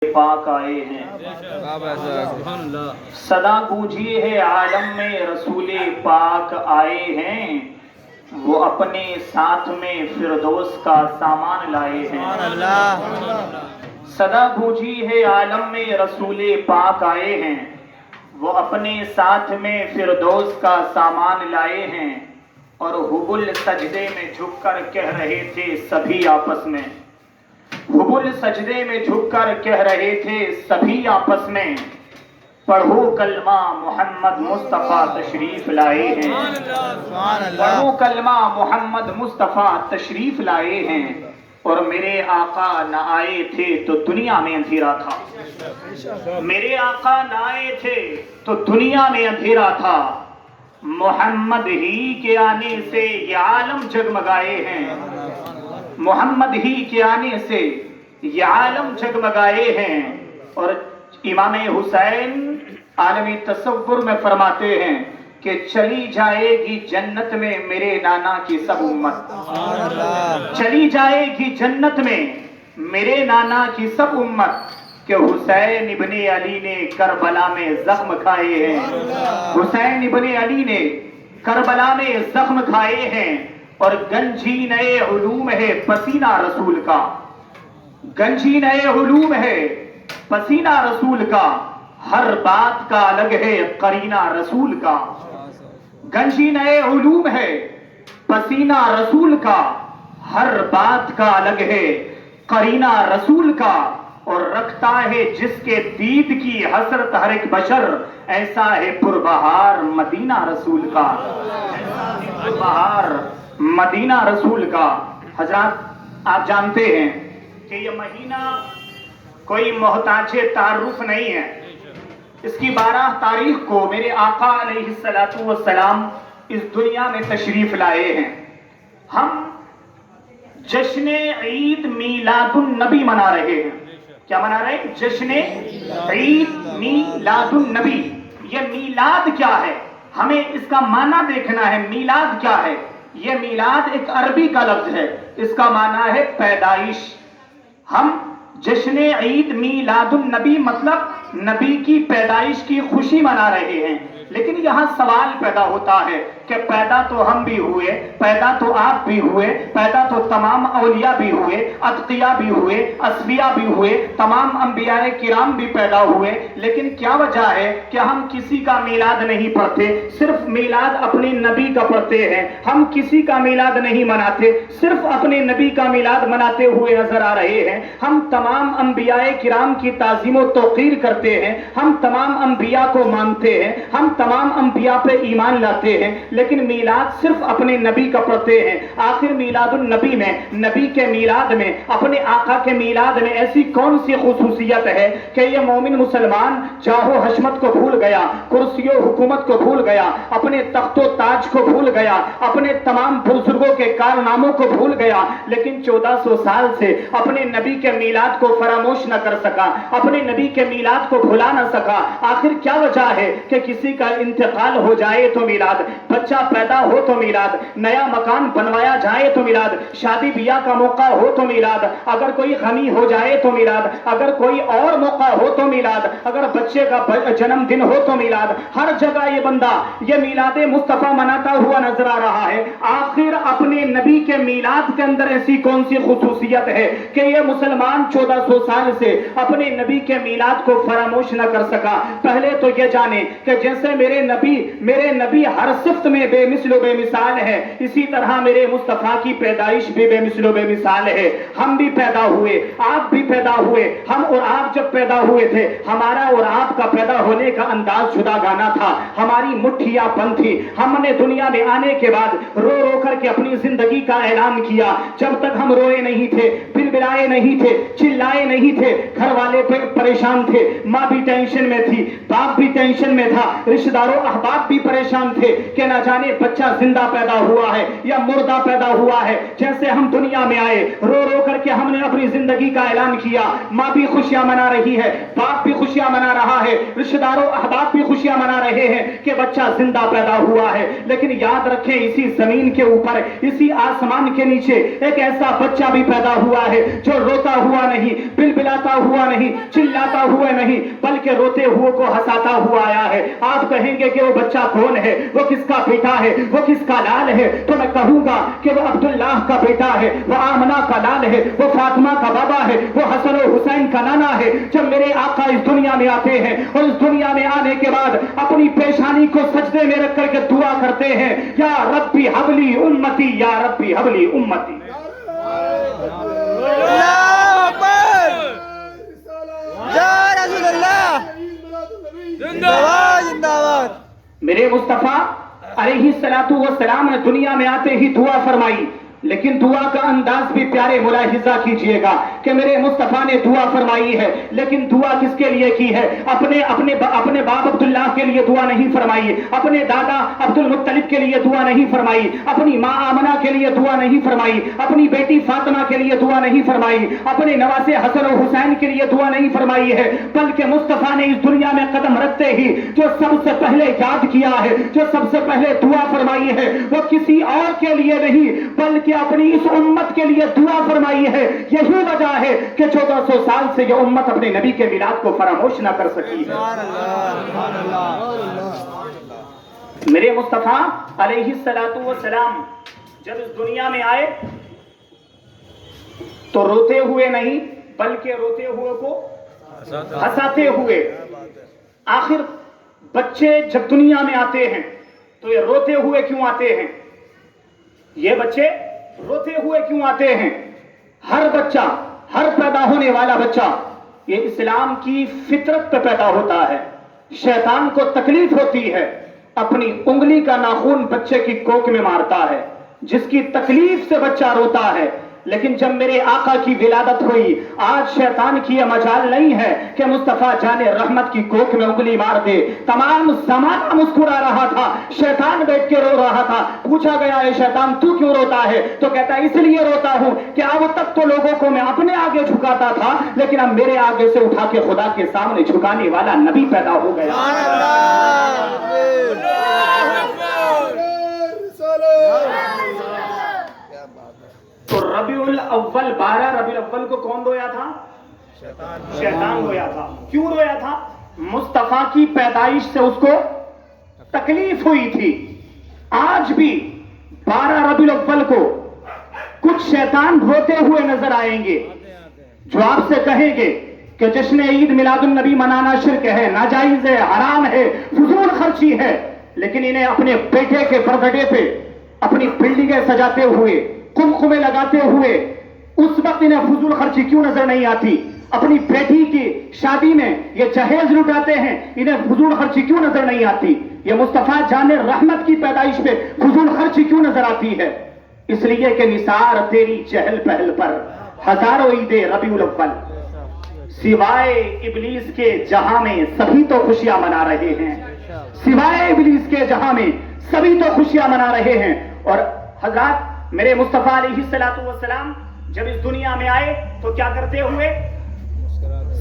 پاک آئے ہیں، صدا گونجی ہے عالم میں رسول پاک آئے ہیں، وہ اپنے ساتھ میں فردوس کا سامان لائے ہیں۔ صدا گونجی ہے عالم میں رسول پاک آئے ہیں، وہ اپنے ساتھ میں فردوس کا سامان لائے ہیں، اور حبل سجدے میں جھک کر کہہ رہے تھے سبھی آپس میں، حبل سجدے میں جھک کر کہہ رہے تھے سبھی آپس میں، پڑھو کلمہ محمد مصطفیٰ تشریف لائے ہیں، پڑھو کلمہ محمد مصطفیٰ تشریف لائے ہیں، اور میرے آقا نہ آئے تھے تو دنیا میں اندھیرا تھا، میرے آقا نہ آئے تھے تو دنیا میں اندھیرا تھا، محمد ہی کے آنے سے یہ عالم جگمگائے ہیں، محمد ہی کے آنے سے یہ عالم جگمگائے ہیں۔ اور امام حسین عالمی تصور میں فرماتے ہیں کہ چلی جائے گی جنت میں میرے نانا کی سب امت، چلی جائے گی جنت میں میرے نانا کی سب امت، کہ حسین ابن علی نے کربلا میں زخم کھائے ہیں، حسین ابن علی نے کربلا میں زخم کھائے ہیں، اور گنجین علوم ہے پسینہ رسول کا، گنجین علوم ہے پسینہ رسول کا، ہر بات کا الگ ہے قرینہ رسول کا، گنجین علوم ہے پسینہ رسول کا، ہر بات کا الگ ہے قرینہ رسول کا، اور رکھتا ہے جس کے دید کی حسرت ہر ایک بشر، ایسا ہے پربہار مدینہ رسول کا، ایسا ہے پربہار مدینہ رسول کا۔ حضرات آپ جانتے ہیں کہ یہ مہینہ کوئی محتاج تعارف نہیں ہے، اس کی 12 تاریخ کو میرے آقا علیہ السلام اس دنیا میں تشریف لائے ہیں۔ ہم جشن عید میلاد النبی منا رہے ہیں۔ کیا منا رہے ہیں؟ جشن عید میلاد النبی۔ یہ میلاد کیا ہے؟ ہمیں اس کا معنی دیکھنا ہے، میلاد کیا ہے؟ یہ میلاد ایک عربی کا لفظ ہے، اس کا معنی ہے پیدائش۔ ہم جشن عید میلاد النبی مطلب نبی کی پیدائش کی خوشی منا رہے ہیں، لیکن یہاں سوال پیدا ہوتا ہے کہ پیدا تو ہم بھی ہوئے، پیدا تو آپ بھی ہوئے، پیدا تو تمام اولیاء بھی ہوئے، اتقیاء بھی ہوئے، اصفیاء بھی ہوئے، تمام انبیاء کرام بھی پیدا ہوئے، لیکن کیا وجہ ہے کہ ہم کسی کا میلاد نہیں پڑھتے، صرف میلاد اپنے نبی کا پڑھتے ہیں، ہم کسی کا میلاد نہیں مناتے، صرف اپنے نبی کا میلاد مناتے ہوئے نظر آ رہے ہیں۔ ہم تمام انبیاء کرام کی تعظیم و توقیر کرتے ہیں، ہم تمام انبیاء کو مانتے ہیں، ہم تمام انبیاء پہ ایمان لاتے ہیں، لیکن میلاد صرف اپنے نبی کا پڑھتے ہیں۔ آخر میلاد النبی میں، نبی کے میلاد میں، اپنے آقا کے میلاد میں ایسی کون سی خصوصیت ہے کہ یہ مومن مسلمان جاہ و حشمت کو بھول گیا، کرسی و حکومت کو بھول گیا، اپنے تخت و تاج کو بھول گیا، اپنے تمام بزرگوں کے کارناموں کو بھول گیا، لیکن 1400 سال سے اپنے نبی کے میلاد کو فراموش نہ کر سکا، اپنے نبی کے میلاد کو بھلا نہ سکا۔ آخر کیا وجہ ہے کہ کسی کا انتقال ہو جائے تو میلاد، بچہ پیدا ہو تو میلاد، نیا مکان بنوایا جائے تو میلاد، شادی بیاہ کا موقع ہو تو میلاد، اگر کوئی غمی ہو جائے تو میلاد، اگر کوئی اور موقع ہو تو میلاد، اگر بچے کا جنم دن ہو تو میلاد، ہر جگہ یہ بندہ یہ میلاد مصطفیٰ مناتا ہوا نظر آ رہا ہے۔ آخر اپنے نبی کے میلاد کے اندر ایسی کون سی خصوصیت ہے کہ یہ مسلمان 1400 سال سے اپنے نبی کے میلاد کو فراموش نہ کر سکا؟ پہلے تو یہ جانے کہ جیسے میرے نبی ہر صفت میں بے مثل و بے مثال ہے، اسی طرح میرے مصطفیٰ کی پیدائش بھی بے مثل و بے مثال ہے۔ ہم بھی پیدا ہوئے، آپ بھی پیدا ہوئے، ہم اور آپ جب پیدا ہوئے تھے، ہمارا اور آپ کا پیدا ہونے کا انداز جدا گانا تھا، ہماری مٹھیاں بند تھی۔ ہم نے دنیا میں آنے کے بعد رو رو کر کے اپنی زندگی کا اعلان کیا، جب تک ہم روئے نہیں تھے، بلبلائے نہیں تھے، چلائے نہیں تھے، گھر والے پریشان تھے، ماں بھی ٹینشن میں تھی، باپ بھی ٹینشن میں تھا، رشتہ داروں احباب بھی پریشان تھے کہ نہ جانے بچہ زندہ پیدا ہوا ہے یا مردہ پیدا ہوا ہے. جیسے ہم دنیا میں آئے رو رو کر کے ہم نے اپنی زندگی کا اعلان کیا. ماں بھی خوشیاں منا رہی ہے, باپ بھی خوشیاں منا رہا ہے, رشتہ داروں احباب بھی خوشیاں منا رہے ہیں کہ بچہ زندہ پیدا ہوا ہے. لیکن یاد رکھیں اسی زمین کے اوپر, اسی آسمان کے نیچے ایک ایسا بچہ بھی پیدا ہوا ہے جو روتا ہوا نہیں, بلبلاتا ہوا نہیں, چلاتا ہوا نہیں, بلکہ روتے ہوئے کو ہنساتا ہوا آیا ہے. آپ کہیں گے کہ وہ بچہ کون ہے, وہ کس کا بیٹا ہے, وہ کس کا لال ہے؟ تو میں کہوں گا کہ وہ عبداللہ کا بیٹا ہے, وہ آمنہ کا لال ہے, وہ فاطمہ کا بابا ہے, وہ حسن و حسین کا نانا ہے. جب میرے آقا اس دنیا میں آتے ہیں اور اس دنیا میں آنے کے بعد اپنی پیشانی کو سجدے میں رکھ کر کے دعا کرتے ہیں, یا ربی حبلی امتی, یا ربی حبلی امتی. میرے مصطفیٰ علیہ الصلوۃ والسلام نے دنیا میں آتے ہی دعا فرمائی, لیکن دعا کا انداز بھی پیارے ملاحظہ کیجئے گا کہ میرے مصطفیٰ نے دعا فرمائی ہے, لیکن دعا کس کے لیے کی ہے؟ اپنے باپ عبداللہ کے لیے دعا نہیں فرمائی, اپنے دادا عبد المطلب کے لیے دعا نہیں فرمائی, اپنی ماں آمنہ کے لیے دعا نہیں فرمائی, اپنی بیٹی فاطمہ کے لیے دعا نہیں فرمائی, اپنے نواسے حسن و حسین کے لیے دعا نہیں فرمائی ہے, بلکہ مصطفیٰ نے اس دنیا میں قدم رکھتے ہی جو سب سے پہلے یاد کیا ہے, جو سب سے پہلے دعا فرمائی ہے, وہ کسی اور کے لیے نہیں بلکہ اپنی اس امت کے لیے دعا فرمائی ہے. یہی وجہ ہے کہ 1400 سال سے یہ امت اپنے نبی کے میلاد کو فراموش نہ کر سکی ہے. میرے مصطفیٰ علیہ الصلوۃ والسلام جب اس دنیا میں آئے تو روتے ہوئے نہیں بلکہ روتے ہوئے کو ہنساتے ہوئے. آخر بچے جب دنیا میں آتے ہیں تو یہ روتے ہوئے کیوں آتے ہیں؟ یہ بچے روتے ہوئے کیوں آتے ہیں؟ ہر بچہ, ہر پیدا ہونے والا بچہ یہ اسلام کی فطرت پہ پیدا ہوتا ہے. شیطان کو تکلیف ہوتی ہے, اپنی انگلی کا ناخن بچے کی کوک میں مارتا ہے, جس کی تکلیف سے بچہ روتا ہے. لیکن جب میرے آقا کی ولادت ہوئی, آج شیطان کی یہ مجال نہیں ہے کہ مصطفیٰ جان رحمت کی کوک میں انگلی مار دے. تمام زمانہ مسکرا رہا تھا, شیطان بیٹھ کے رو رہا تھا. پوچھا گیا اے شیطان تو کیوں روتا ہے؟ تو کہتا ہے اس لیے روتا ہوں کہ اب تک تو لوگوں کو میں اپنے آگے جھکاتا تھا, لیکن اب میرے آگے سے اٹھا کے خدا کے سامنے جھکانے والا نبی پیدا ہو گیا. تو ربیع الاول 12 ربیع الاول کو کون رویا تھا؟ شیطان رویا تھا. کیوں رویا تھا؟ مصطفیٰ کی پیدائش سے اس کو تکلیف ہوئی تھی. آج بھی 12 ربیع الاول کو کچھ شیطان روتے ہوئے نظر آئیں گے جو آپ سے کہیں گے کہ جشن عید میلاد النبی منانا شرک ہے, ناجائز ہے, حرام ہے, فضول خرچی ہے. لیکن انہیں اپنے بیٹے کے برتھ ڈے پہ اپنی بلڈنگیں سجاتے ہوئے, قمقمے لگاتے ہوئے اس وقت انہیں فضول خرچی کیوں نظر نہیں آتی؟ اپنی بیٹی کی شادی میں یہ جہیز لٹاتے ہیں, انہیں فضول خرچی کیوں نظر نہیں آتی؟ یہ مصطفیٰ جان رحمت کی پیدائش پہ فضول خرچی کیوں نظر آتی ہے؟ اس لیے کہ نثار تیری چہل پہل پر ہزاروں عید ربیع الاول, سوائے ابلیس کے جہاں میں سبھی تو خوشیاں منا رہے ہیں, سوائے ابلیس کے جہاں میں سبھی تو خوشیاں منا رہے ہیں. اور حضرات میرے مصطفیٰ علیہ الصلوۃ والسلام جب اس دنیا میں آئے تو کیا کرتے ہوئے؟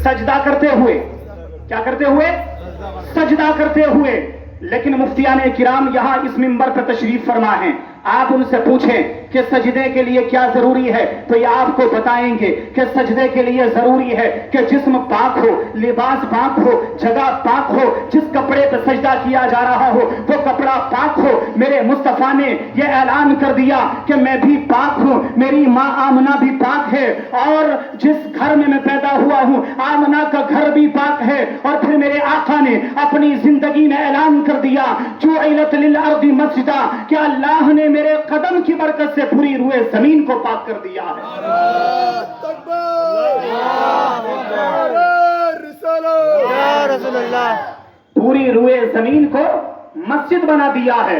سجدہ کرتے ہوئے. کیا کرتے ہوئے؟ سجدہ کرتے ہوئے. لیکن مفتیان کرام یہاں اس منبر پر تشریف فرما ہیں, آپ ان سے پوچھیں کہ سجدے کے لیے کیا ضروری ہے تو یہ آپ کو بتائیں گے کہ سجدے کے لیے ضروری ہے کہ جسم پاک ہو, لباس پاک ہو, جگہ پاک ہو, جس کپڑے پہ سجدہ کیا جا رہا ہو وہ کپڑا پاک ہو. میرے مصطفیٰ نے یہ اعلان کر دیا کہ میں بھی پاک ہوں, میری ماں آمنہ بھی پاک ہے, اور جس گھر میں پیدا ہوا ہوں آمنہ کا گھر بھی پاک ہے. اور پھر میرے آقا نے اپنی زندگی میں اعلان کر دیا جعلت للارض مسجدا, کہ اللہ نے میرے قدم کی برکت سے پوری روئے زمین کو پاک کر دیا ہے. پوری روئے زمین کو مسجد بنا دیا ہے.